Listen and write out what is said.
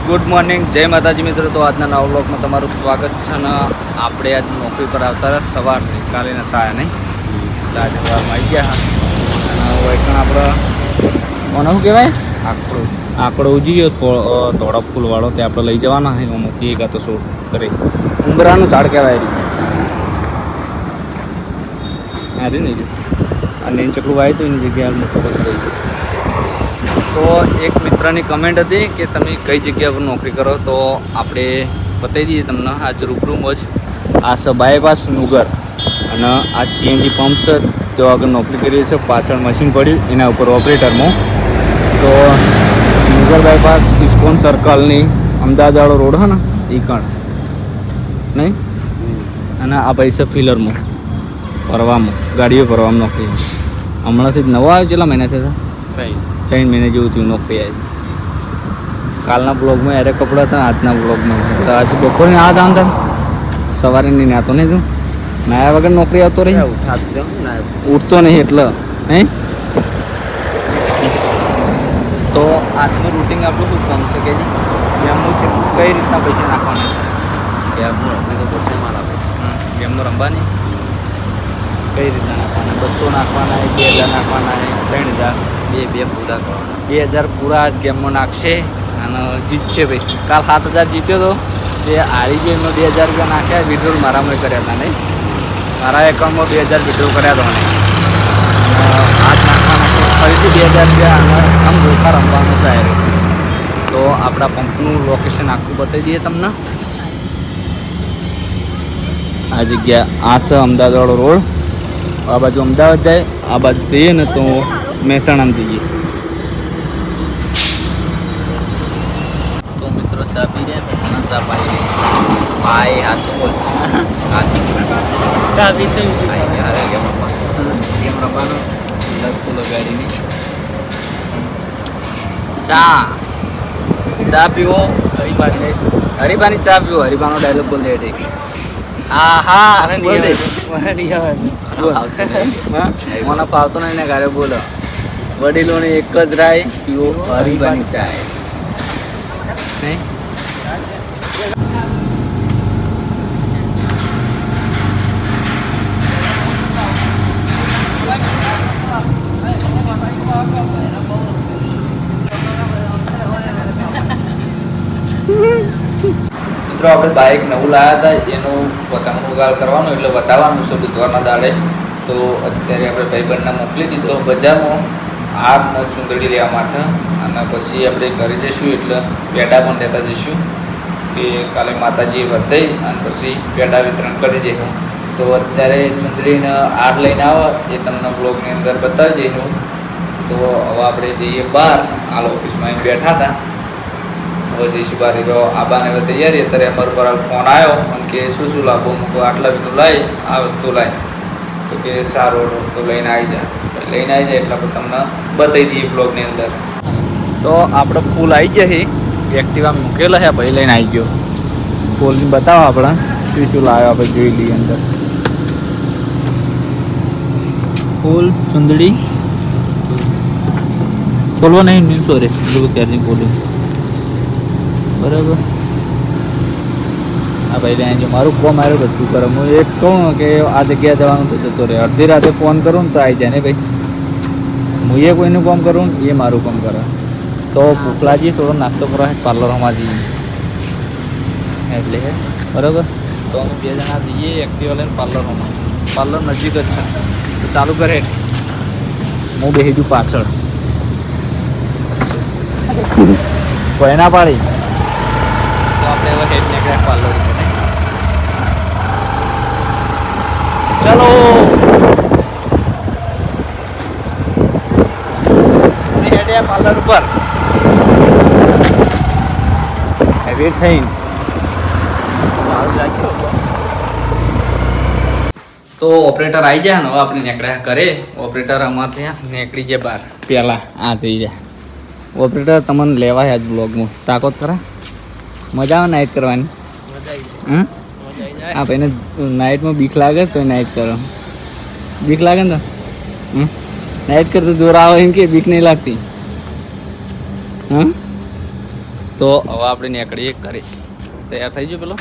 Good morning, જય માતાજી મિત્રો. તો આજના નવા બ્લોગમાં તમારું સ્વાગત છે. અને આપણે આજ નોકરી પર આવતા રહ્યા સવારથી, કાલે નતા આવ્યા નહીં એટલે આજે સવારમાં આવી ગયા. અને વૈકણ આપણે કોને શું કહેવાય, આંકડો ઉજી ગયો ધોળા ફૂલવાળો, તે આપણે લઈ જવાના છે. એમાં મૂકી ગયા તો શૂટ કરી ઉંબરાનું ઝાડ કહેવાય હારી નહીં અને એની ચકલું વાય તો એની જગ્યાએ મોટો બધું લઈ ગયો. તો એક મિત્રની કમેન્ટ હતી કે તમે કઈ જગ્યા પર નોકરી કરો, તો આપણે બતાવી દઈએ તમને આજ રૂબરૂમાં જ. આ છે બાયપાસ નુગર અને આ સીએનજી પંપ છે, તો આગળ નોકરી કરીએ છીએ. પાછળ મશીન પડ્યું એના ઉપર ઓપરેટરમાં. તો નુગર બાયપાસ ઇસ્કોન સર્કલની અમદાવાદવાળો રોડ છે ને એ કણ નહીં. અને આ પૈસા ફિલરમાં ભરવામાં, ગાડીઓ ભરવામાં નોકરી હમણાંથી જ નવા આવ્યો. કેટલા મહિના થયા? 3 મહિના જેવું થયું નોકરી આવી. કાલના બ્લોગમાં યારે કપડાં હતા, આજના બ્લોગમાં તો આજે બપોરે આ દામ થાય, સવારે નહીં નાતો નહીં. તું નાયા વગર નોકરી આવતો રહી, ઉઠતો નહીં એટલે નહીં. તો આજનું રૂટિન આપણું શું કામ છે કે ગેમનું છે, કઈ રીતના પૈસા નાખવાના? ગેમનું નોકરી તો પડશે મારા ગેમનું રમવાની કઈ રીતના નાખવાના? 200 નાખવાના, 2000 નાખવાના, 3000 બે પૂરા કરવાના. 2000 પૂરા જ ગેમમાં નાખશે અને જીતશે ભાઈ. કાલ 7000 જીત્યો હતો, તે હારી ગયો. એમાં 2000 રૂપિયા નાખ્યા, વિડ્રોલ મારામાં કર્યા હતા નહીં. મારા એકાઉન્ટમાં 2000 વિડ્રોલ કર્યા હતા મને. આજ નાખવાના છે ફરીથી 2000 રૂપિયા. અને આમ ધોખા રમવાનું છે. તો આપણા પંપનું લોકેશન આખું બતાવી દઈએ તમને. આ જગ્યા આ છે અમદાવાદવાળો રોડ. આ બાજુ અમદાવાદ જાય, આ બાજુ જઈએ ને તો મહેસાણામાં જઈએ. તો મિત્રો ચા પી રહ્યા, ચા પાઈ રહી ભાઈ. હાથું બોલ, ચા પી તો ગેમ રમવાનું લગતું લગાડીને ચા પીવો. હરિભાની ચા પીવો. હરિભાનો ડાયલોગ બોલ દે. હા હા બોલ દે. મને ફાવતો નહીં ને ગારે બોલો. વડીલોને એક જ રાય, પીવો હરિભાની ચાય. નહીં મિત્રો, આપણે બાઇક નવું લાવ્યા હતા, એનું પતંગનું ગાળ કરવાનું એટલે બતાવવાનું છે બુધવારના દાડે. તો અત્યારે આપણે ભાઈબંધને મોકલી દીધો બજારમાં આર ચૂંદડી લેવા માટે. અને પછી આપણે ઘરે જઈશું એટલે પેડા પણ લેતા જઈશું કે કાલે માતાજી વધાઈ અને પછી પેડા વિતરણ કરી દઈશું. તો અત્યારે ચૂંદડીને આર લઈને આવો એ તમને બ્લોગની અંદર બતાવી દઈશું. તો હવે આપણે જઈએ બહાર. આ ઓફિસમાં અહીં બેઠા હતા, હવે જઈશું બહાર. રહ્યો આબાને હવે તૈયારી. અત્યારે અમારા પર ફોન આવ્યો અને કે શું શું લાવો? મૂકો આટલા બધું લાવી, આ વસ્તુ લાવી. તો કે સારું, તો લઈને આવી જાય. લઈને આવી જાય એટલે આપણે તમને બતાવી દઈએ બ્લોગની અંદર. તો આપણે ફૂલ આવી જશે, એક્ટિવા મૂકેલો છે ભાઈ, લઈને આવી ગયો. ફૂલની બતાવો આપણે શું શું લાવ્યો, આપણે જોઈ લઈએ અંદર. ફૂલ ચુંદડી ખોલવો નહીં, સોરી ક્યારેય ખોલ્યું બરાબર. હા ભાઈ, ત્યાં જો મારું કોમ આવ્યું બધું કરે. હું એક કહું કે આ જગ્યાએ જવાનું તો જતો રહે. અડધી રાતે ફોન કરું ને તો આવી જાય ને ભાઈ. હું એ કોઈનું કામ કરું ને એ મારું કામ કરે. તો ભૂખ લાગી, થોડો નાસ્તો કરવા પાર્લરમાં જઈએ એટલે બરાબર. તો અમે 2 જણા જઈએ એક્ટિવા લઈને પાર્લરમાં. પાર્લર નજીક જ છે, તો ચાલુ કરે. હું બેસી દઉં પાછળ, કોઈ ના પાડી. તો આપણે હવે હેડ નીકળ્યા પાર્લર. ચાલો હેડ્યા પાર્લર ઉપર. વેટ થઈને તો ઓપરેટર આવી જાય ને. હવે આપણે નીકળ્યા કરે. ઓપરેટર અમારે ત્યાં નીકળી જાય બહાર. પહેલાં આ થઈ જાય ઓપરેટર. તમને લેવાય આજ બ્લોગમાં તાકોત ખરા? મજા આવે નાઇટ કરવાની? હા, આ ભાઈને નાઇટમાં બીક લાગે તો નાઇટ કરો. બીક લાગે ને તો નાઇટ કરતો જોર આવે એમ કે બીક નહીં લાગતી. હા તો હવે આપણે નીકળીએ ઘરે. તૈયાર થઈ ગયો પેલો